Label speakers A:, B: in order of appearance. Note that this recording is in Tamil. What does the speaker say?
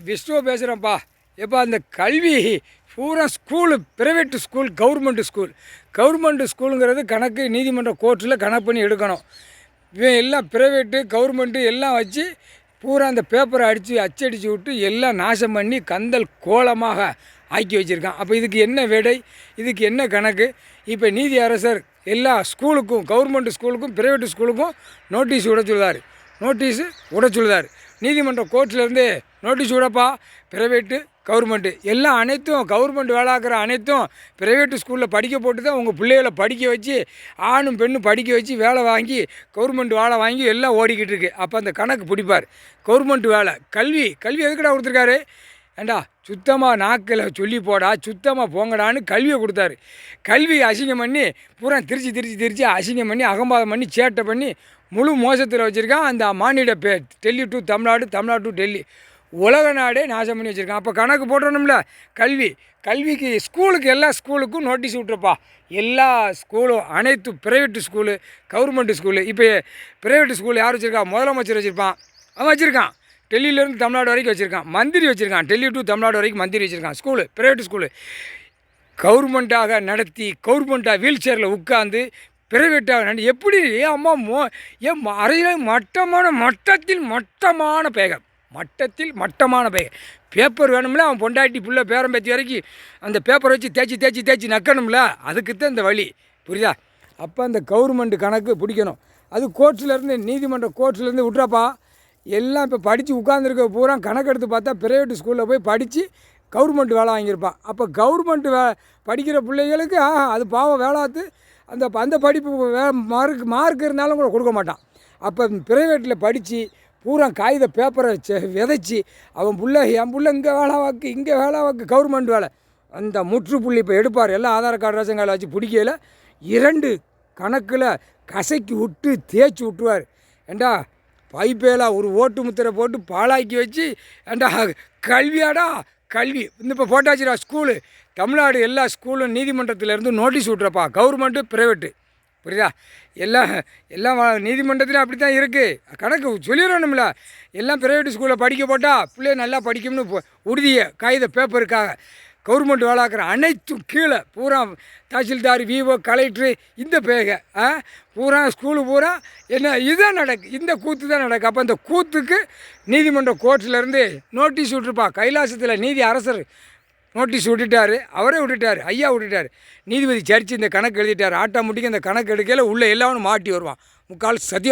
A: விஷ்ணு பேசுகிறேன்ப்பா. எப்பா அந்த கல்வி பூரா ஸ்கூலு, ப்ரைவேட்டு ஸ்கூல், கவர்மெண்ட்டு ஸ்கூலுங்கிறது கணக்கு நீதிமன்ற கோர்ட்டில் கணக்கு பண்ணி எடுக்கணும். இவன் எல்லாம் ப்ரைவேட்டு கவர்மெண்ட்டு எல்லாம் வச்சு பூரா அந்த பேப்பரை அச்சடித்து விட்டு எல்லாம் நாசம் பண்ணி கந்தல் கோலமாக ஆக்கி வச்சுருக்கான். அப்போ இதுக்கு என்ன விடை, இதுக்கு என்ன கணக்கு? இப்போ நீதி அரசர் எல்லா ஸ்கூலுக்கும், கவர்மெண்ட் ஸ்கூலுக்கும் ப்ரைவேட்டு ஸ்கூலுக்கும் நோட்டீஸ் விட சொல்லுதார். நீதிமன்ற கோர்ட்டிலேருந்து நோட்டீஸ் விடப்பா, ப்ரைவேட்டு கவர்மெண்ட்டு எல்லாம் அனைத்தும் கவர்மெண்ட் வேலைக்கிற அனைத்தும் ப்ரைவேட்டு ஸ்கூலில் படிக்க போட்டு தான் உங்கள் பிள்ளைகளை படிக்க வச்சு, ஆணும் பெண்ணும் படிக்க வச்சு வேலை வாங்கி கவர்மெண்ட் வேலை வாங்கி எல்லாம் ஓடிக்கிட்டு இருக்குது. அப்போ அந்த கணக்கு பிடிப்பார். கவர்மெண்ட் வேலை கல்வி எதுக்கடா கொடுத்துருக்காரு? ஏண்டா சுத்தமாக நாக்கில் சொல்லி போடா, சுத்தமாக போங்கடான்னு கல்வியை கொடுத்தாரு. கல்வியை அசிங்கம் பண்ணி பூரா திருச்சி அசிங்கம் பண்ணி அகம்பாதம் பண்ணி சேட்டை பண்ணி முழு மோசத்தில் வச்சுருக்கான். அந்த மாநில டெல்லி டு தமிழ்நாடு டு டெல்லி உலக நாடே நாசம் பண்ணி வச்சுருக்கான். அப்போ கணக்கு போட்டணும்ல. கல்விக்கு ஸ்கூலுக்கு எல்லா ஸ்கூலுக்கும் நோட்டீஸ் விட்ருப்பா. எல்லா ஸ்கூலும் அனைத்து ப்ரைவேட்டு ஸ்கூலு, கவர்மெண்ட்டு ஸ்கூலு. இப்போ ப்ரைவேட்டு ஸ்கூல் யார் வச்சுருக்கா? முதலமைச்சர் வச்சுருப்பான். அவன் வச்சுருக்கான். டெல்லியிலேருந்து தமிழ்நாடு வரைக்கும் வச்சுருக்கான். மந்திரி வச்சுருக்கான். டெல்லி டு தமிழ்நாடு வரைக்கும் மந்திரி வச்சுருக்கான். ஸ்கூலு, ப்ரைவேட்டு ஸ்கூலு கவர்மெண்ட்டாக நடத்தி, கவர்மெண்ட்டாக வீல் சேரில் உட்காந்து ப்ரைவேட்டாக எப்படி அம்மா அறையில் மட்டமான பேகம் பேப்பர் வேணும்ல. அவன் பொண்டாட்டி புள்ள பேரம்பேத்தி வரைக்கும் அந்த பேப்பரை வச்சு தேய்ச்சி நக்கணும்ல. அதுக்கு தான் இந்த வழி, புரியுதா? அப்போ அந்த கவர்மெண்ட்டு கணக்கு பிடிக்கணும். அது கோர்ட்ஸ்லேருந்து, நீதிமன்ற கோர்ட்ஸ்லேருந்து விட்றாப்பா. எல்லாம் இப்போ படித்து உட்காந்துருக்க பூரா கணக்கெடுத்து பார்த்தா ப்ரைவேட்டு ஸ்கூலில் போய் படித்து கவர்மெண்ட் வேலை வாங்கியிருப்பான். அப்போ கவர்மெண்ட்டு படிக்கிற பிள்ளைகளுக்கு அது பாவம் வேலாத்து அந்த படிப்பு மார்க் இருந்தாலும் கூட கொடுக்க மாட்டான். அப்போ ப்ரைவேட்டில் படித்து பூரா காகித பேப்பரை விதைச்சி அவன் என் புள்ள இங்கே வேலை வாக்கு கவர்மெண்ட் வேலை அந்த முற்றுப்புள்ளி இப்போ எடுப்பார். எல்லாம் ஆதார் கார்டு ரேஷன் கார்டு வச்சு பிடிக்கல 2 கணக்கில் கசக்கி விட்டு தேய்ச்சி விட்டுருவார். ஏண்டா பைப்பேலாம் ஒரு ஓட்டு முத்திரை போட்டு பாலாக்கி வச்சு, ஏண்டா கல்வி இப்போ போட்டாச்சுடா. ஸ்கூலு தமிழ்நாடு எல்லா ஸ்கூலும் நீதிமன்றத்திலேருந்து நோட்டீஸ் விட்றப்பா. கவர்மெண்ட்டு ப்ரைவேட்டு, புரியுதா? எல்லாம் நீதிமன்றத்தில் அப்படி தான் இருக்குது. கணக்கு சொல்லிடணும்ல. எல்லாம் ப்ரைவேட்டு ஸ்கூலில் படிக்க போட்டால் பிள்ளைய நல்லா படிக்கும்னு உறுதியை காகித பேப்பருக்காக கவர்மெண்ட் வேலைக்கிற அனைத்தும் கீழே பூரா தாசில்தார், விஓ, கலெக்டரு இந்த பூரா ஸ்கூலு பூரா என்ன இதுதான் நடக்கு. இந்த கூத்து தான் நடக்கு. அப்போ அந்த கூத்துக்கு நீதிமன்ற கோர்ட்ஸ்லேருந்து நோட்டீஸ் விட்டுருப்பா. கைலாசத்தில் நீதி அரசர் நோட்டீஸ் விட்டுட்டார். அவரே விட்டுட்டார், ஐயா விட்டுட்டார். நீதிபதி சரிச்சு இந்த கணக்கு எழுதிட்டார். ஆட்டோமேட்டிக்காக இந்த கணக்கு எடுக்கையில் உள்ளே எல்லாரும் மாட்டி வருவான். முக்கால் சத்தியம்.